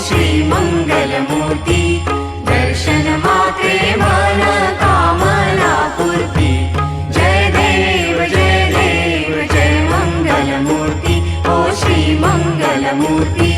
श्री मंगलमूर्ती दर्शन मात्रे मन कामना पूर्ती जय देव जय मंगलमूर्ती ओ श्री मंगलमूर्ती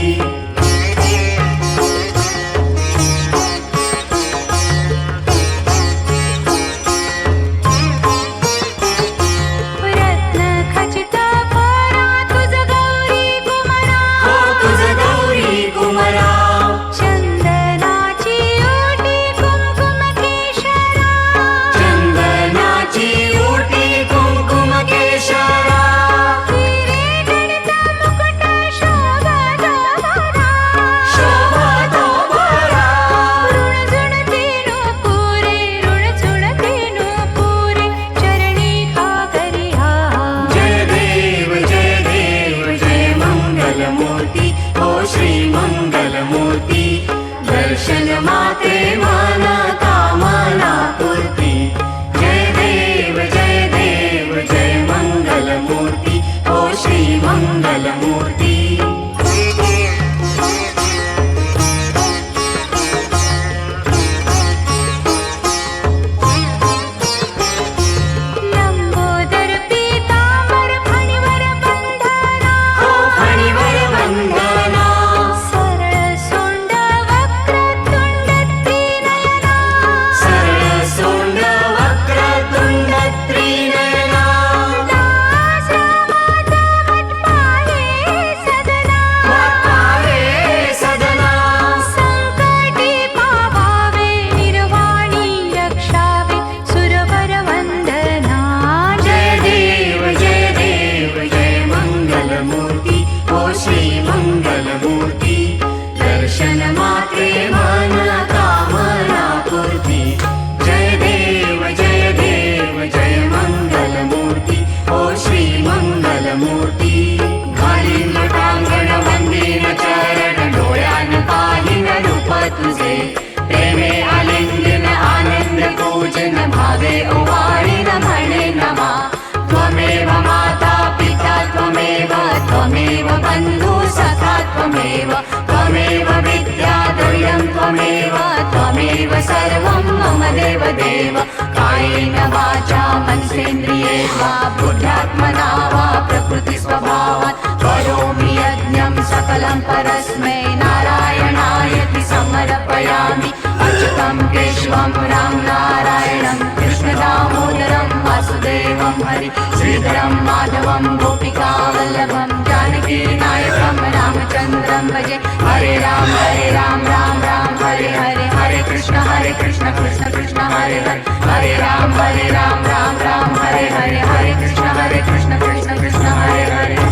दर्शन मात्रे मन कामना पूर्ती जय देव जय मंगलमूर्ती ओ श्री मंगलमूर्ती दर्शन मात्रे मन कामना पूर्ती जय देव जय मंगलमूर्ती ओ श्री मंगलमूर्ती घालीन लोटांगण वंदीन चरण डोळ्यान पाहिन रूप तुझे प्रेमे आलिंगन आनंद पूजन भावे ओवाळीन म्हणे नमा त्वमेव माता पिता त्वमेव बंधु सखा त्वमेव विद्या द्वयं त्वमेव सर्वं मम देव कायेन वाचा मनसेन्द्रिये वा बुद्ध्यात्मना वा प्रकृतिस्वभावात् करोमि यज्ञं सकलं परस्मै नारायणायति समर्पयामि अच्युतं केशवं राम नारायणं कृष्णदामोदरं वासुदेवं हरि श्रीधरं माधवं गोपिकावल्लभं जानकीनायकं रामचन्द्रं भजे हरे राम राम राम हरे हरे हरे कृष्ण कृष्ण कृष्ण हरे हरे राम राम राम हरे हरे हरे कृष्ण कृष्ण कृष्ण हरे हरे